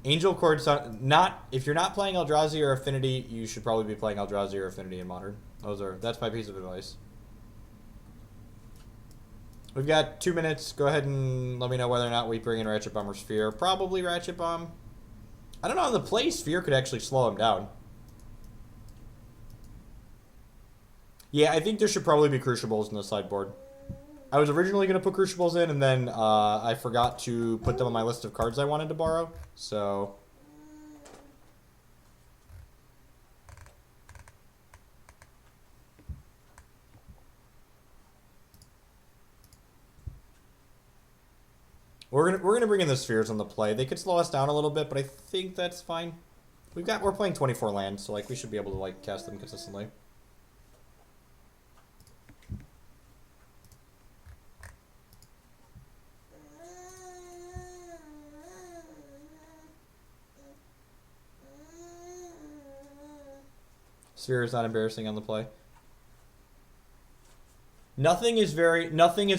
Angel Cord, not if you're not playing Eldrazi or Affinity, you should probably be playing Eldrazi or Affinity in Modern. That's my piece of advice. We've got 2 minutes. Go ahead and let me know whether or not we bring in Ratchet Bomb or Sphere. Probably Ratchet Bomb. I don't know, on the play, Sphere could actually slow him down. Yeah, I think there should probably be Crucibles in the sideboard. I was originally going to put Crucibles in, and then I forgot to put them on my list of cards I wanted to borrow, so... We're gonna bring in the Spheres on the play. They could slow us down a little bit, but I think that's fine. We're playing 24 lands, so like we should be able to like cast them consistently. Sphere is not embarrassing on the play. Nothing is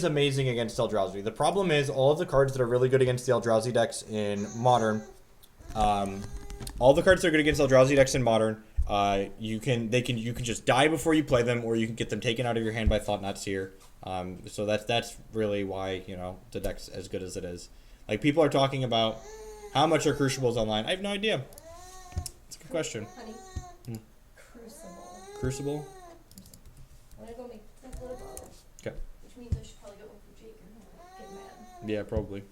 amazing against Eldrazi. The problem is all of the cards that are really good against the Eldrazi decks in Modern, all the cards that are good against Eldrazi decks in Modern, you can just die before you play them, or you can get them taken out of your hand by Thought-Knot Seer. So that's really why, you know, the deck's as good as it is. Like, people are talking about how much are Crucibles online. I have no idea. It's a good question. Honey. Crucible? I'm gonna go make that little bottle. Okay. Which means I should probably go for Jake or he'll get mad. Yeah, probably.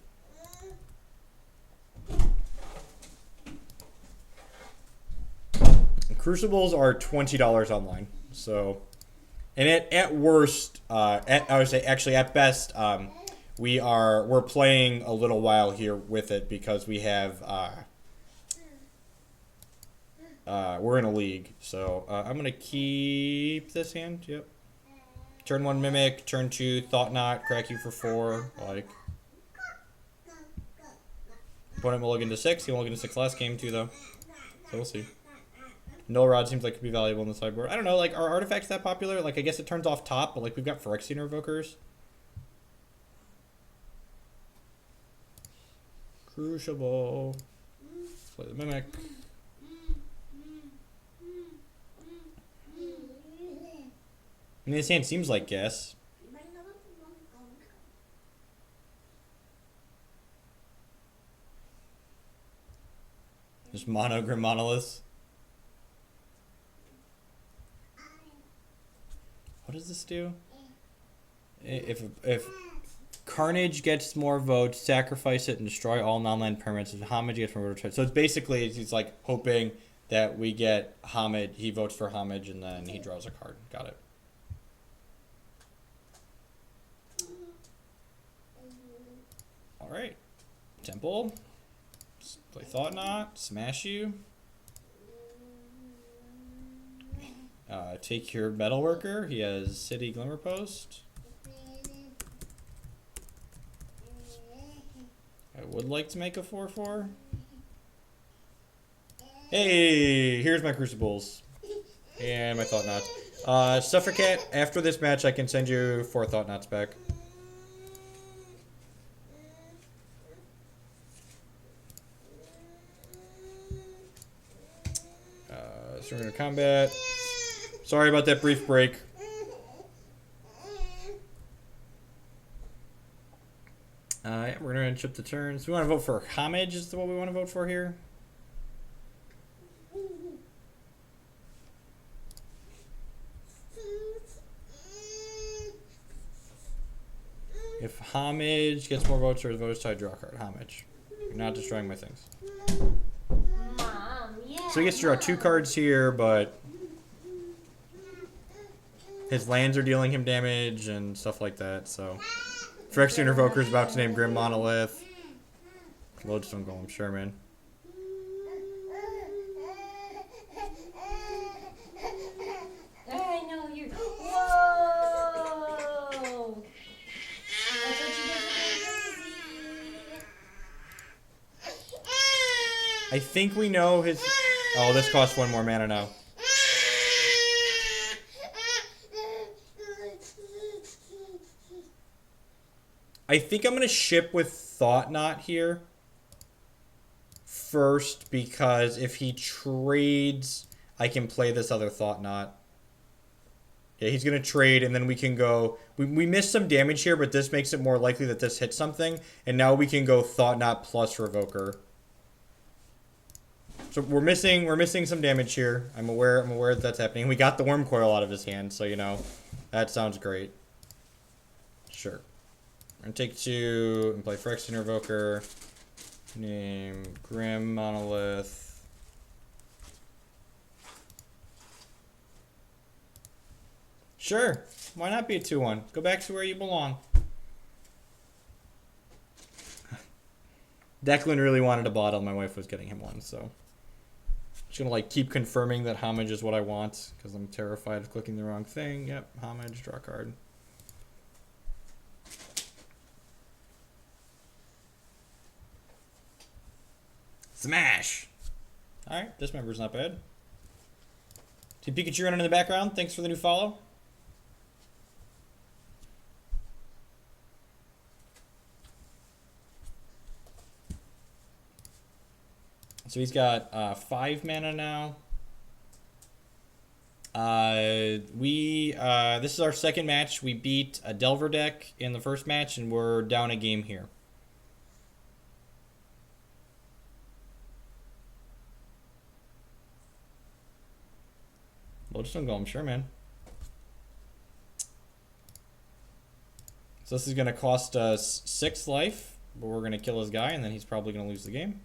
Crucibles are $20 online. So, and at worst, I would say actually at best, we're playing a little while here with it because we have we're in a league. So I'm gonna keep this hand. Yep. Turn 1 Mimic, turn 2 Thought-Knot, crack you for 4. Like, opponent will look into 6. He won't look into 6 last game too, though. So we'll see. Null Rod seems like it could be valuable in the sideboard. I don't know, like, are artifacts that popular? Like, I guess it turns off top, but, like, we've got Phyrexian Invokers. Crucible. Play the Mimic. I mean, this hand seems like guess. Just Monogrim Monoliths. What does this do? If Carnage gets more votes, sacrifice it and destroy all non-land permanents. If Homage gets more votes, so it's basically he's like hoping that we get Homage. He votes for Homage and then he draws a card. Got it. All right, Temple. Play Thought-Knot. Smash you. Take your Metalworker. He has City Glimmer Post. I would like to make a 4/4. Hey, here's my Crucibles. And my Thought-Knots. Suffocate, after this match, I can send you 4 Thought-Knots back. Surrender to combat. Sorry about that brief break. Yeah, we're going to chip the turns. We want to vote for Homage is what we want to vote for here. If Homage gets more votes or his votes, I draw a card. Homage. You're not destroying my things. Mom, yeah. So he gets to draw 2 cards here, but his lands are dealing him damage and stuff like that, so. Phyrexian Invoker is about to name Grim Monolith. Lodestone Golem, sure, man. I know you're. Whoa! That's what you get for Eldrazi. I think we know his. Oh, this costs 1 more mana now. I think I'm going to ship with Thought-Knot here first because if he trades, I can play this other Thought Knot. Yeah, he's going to trade, and then we can go... We missed some damage here, but this makes it more likely that this hits something. And now we can go Thought Knot plus Revoker. So we're missing some damage here. I'm aware that that's happening. We got the Worm Coil out of his hand, so, you know, that sounds great. Sure. I'm going to take 2 and play Phyrexian Revoker. Name Grim Monolith. Sure. Why not be a 2-1? Go back to where you belong. Declan really wanted a bottle. My wife was getting him one, so... Just gonna, like, keep confirming that homage is what I want, because I'm terrified of clicking the wrong thing. Yep, homage, draw card. Smash! Alright, this member's not bad. See Pikachu running in the background? Thanks for the new follow. So he's got 5 mana now. This is our second match. We beat a Delver deck in the first match, and we're down a game here. Lodestone Golem, sure, man. So this is going to cost us 6 life, but we're going to kill his guy, and then he's probably going to lose the game.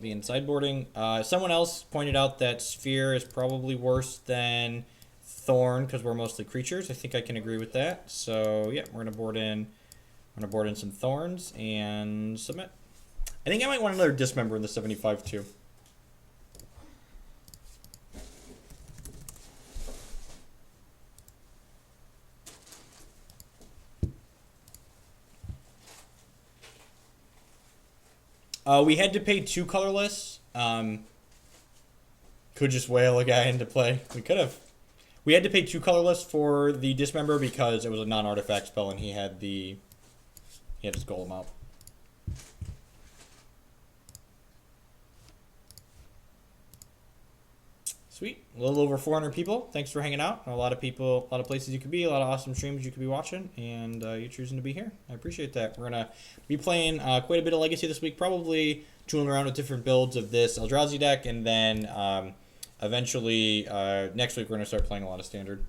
Being sideboarding. Someone else pointed out that Sphere is probably worse than Thorn because we're mostly creatures. I think I can agree with that. So yeah, we're gonna board in. I'm gonna board in some Thorns and submit. I think I might want another Dismember in the 75 too. We had to pay 2 colorless. Could just whale a guy into play. We could have. We had to pay 2 colorless for the Dismember because it was a non-artifact spell and he had his Golem out. Sweet. A little over 400 people. Thanks for hanging out. A lot of people, a lot of places you could be, a lot of awesome streams you could be watching, and you choosing to be here. I appreciate that. We're going to be playing quite a bit of Legacy this week, probably tooling around with different builds of this Eldrazi deck, and then eventually next week we're going to start playing a lot of Standard.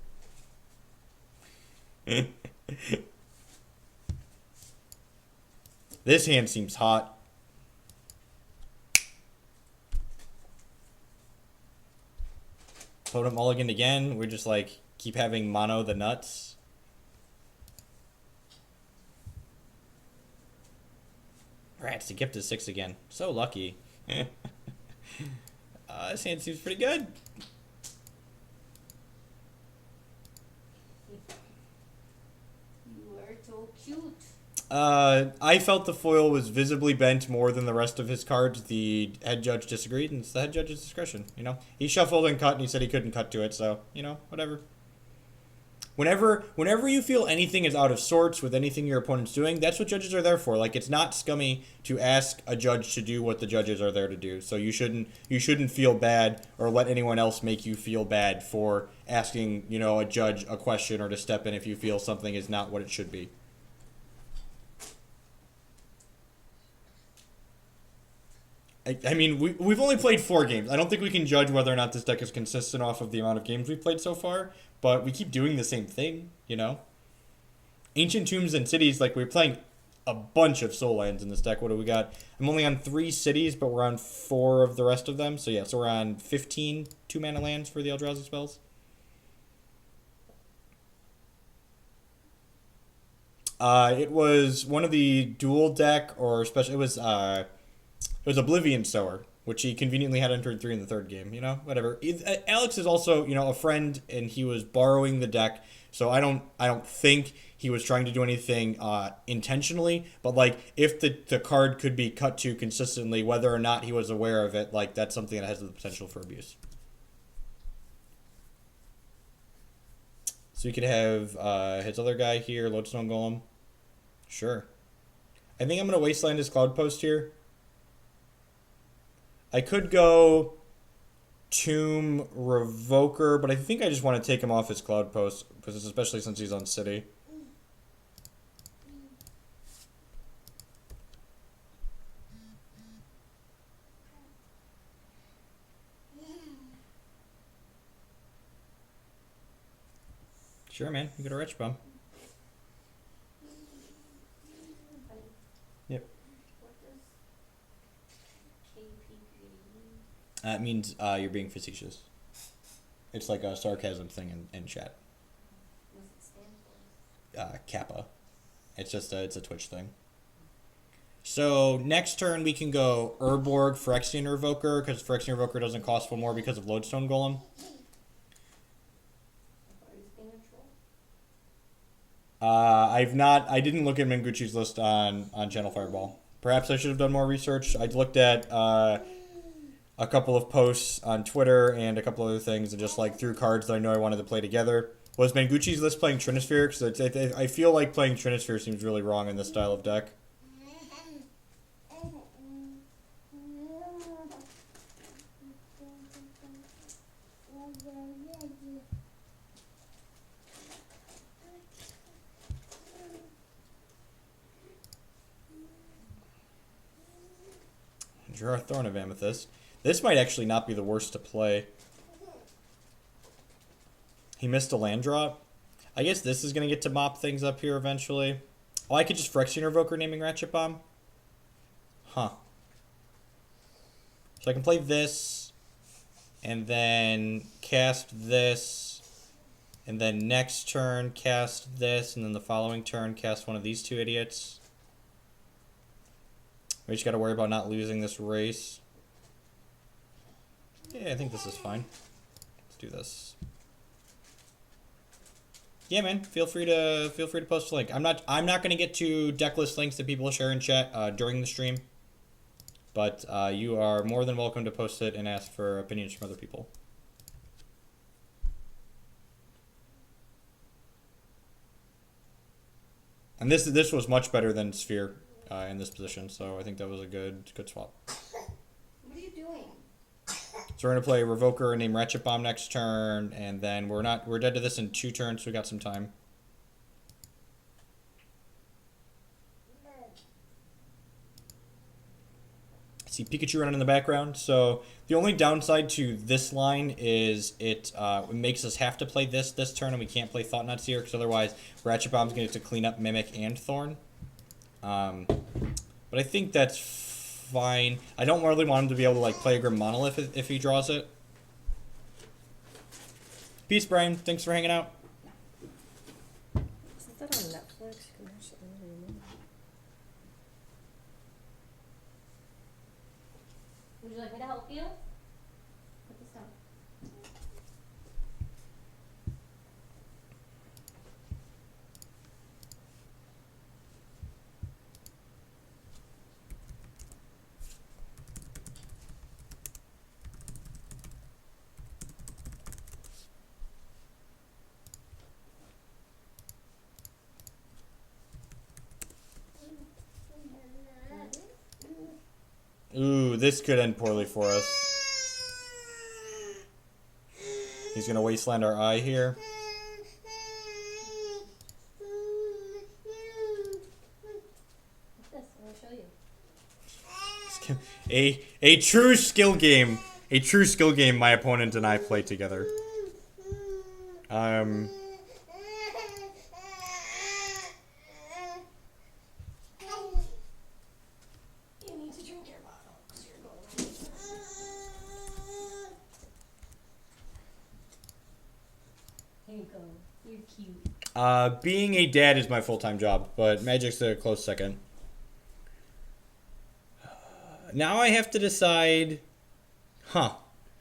This hand seems hot. Totem mulligan again. We're just like keep having mono the nuts. Rats, the gift is 6 again. So lucky. This hand seems pretty good. You are so cute. I felt the foil was visibly bent more than the rest of his cards. The head judge disagreed, and it's the head judge's discretion, you know? He shuffled and cut, and he said he couldn't cut to it, so, you know, whatever. Whenever you feel anything is out of sorts with anything your opponent's doing, that's what judges are there for. Like, it's not scummy to ask a judge to do what the judges are there to do. So you shouldn't feel bad or let anyone else make you feel bad for asking, you know, a judge a question or to step in if you feel something is not what it should be. I mean, we've only played 4 games. I don't think we can judge whether or not this deck is consistent off of the amount of games we've played so far, but we keep doing the same thing, you know? Ancient Tombs and Cities, like, we're playing a bunch of Soul Lands in this deck. What do we got? I'm only on 3 cities, but we're on 4 of the rest of them. So yeah, so we're on 15 2-mana lands for the Eldrazi spells. It was one of the dual deck, or special, it was Oblivion Sower, which he conveniently had entered 3 in the 3rd game, you know? Whatever. Alex is also, you know, a friend, and he was borrowing the deck, so I don't think he was trying to do anything intentionally, but, like, if the card could be cut to consistently, whether or not he was aware of it, like, that's something that has the potential for abuse. So you could have his other guy here, Lodestone Golem. Sure. I think I'm going to Wasteland his Cloud Post here. I could go Tomb Revoker, but I think I just want to take him off his Cloud Post, because especially since he's on City. Sure, man. You got a Wretch Bomb. Yep. What does KPG mean? That means you're being facetious. It's like a sarcasm thing in chat. What does it stand for? Kappa. It's a Twitch thing. So next turn we can go Urborg Phyrexian Revoker, because Phyrexian Revoker doesn't cost 1 more because of Lodestone Golem. I didn't look at Menguchi's list on Channel Fireball. Perhaps I should have done more research. I looked at a couple of posts on Twitter and a couple other things, and just like threw cards that I know I wanted to play together. Was Menguchi's list playing Trinisphere? Because I feel like playing Trinisphere seems really wrong in this style of deck. Draw a Thorn of Amethyst. This might actually not be the worst to play. He missed a land drop. I guess this is going to get to mop things up here eventually. Oh, I could just Phyrexian Revoker naming Ratchet Bomb? Huh. So I can play this, and then cast this, and then next turn cast this, and then the following turn cast one of these two idiots. We just got to worry about not losing this race. Yeah, I think this is fine. Let's do this. Yeah, man. Feel free to post a link. I'm not gonna get to deck list links that people share in chat during the stream, but you are more than welcome to post it and ask for opinions from other people. And this was much better than Sphere in this position, so I think that was a good swap. What are you doing? So we're gonna play Revoker named Ratchet Bomb next turn, and then we're dead to this in 2 turns, so we got some time. See Pikachu running in the background. So the only downside to this line is it makes us have to play this turn, and we can't play Thought Nuts here, because otherwise Ratchet Bomb's gonna get to clean up Mimic and Thorn. But I think that's fine. I don't really want him to be able to like play a Grim Monolith if he draws it. Peace, Brian. Thanks for hanging out. Isn't that on Netflix? You can watch it anymore. Would you like me to help you? Put this down. Ooh, this could end poorly for us. He's gonna Wasteland our eye here. What's this? I'm gonna show you. A true skill game. A true skill game my opponent and I play together. You need to drink your bottle because you're going. There you go. You're cute. Being a dad is my full-time job, but Magic's a close second. Now I have to decide... Huh.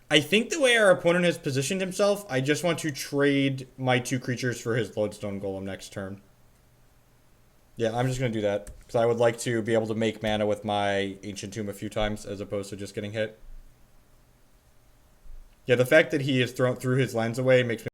I think the way our opponent has positioned himself, I just want to trade my 2 creatures for his Lodestone Golem next turn. Yeah, I'm just going to do that. Because I would like to be able to make mana with my Ancient Tomb a few times, as opposed to just getting hit. Yeah, the fact that he has thrown his lands away makes me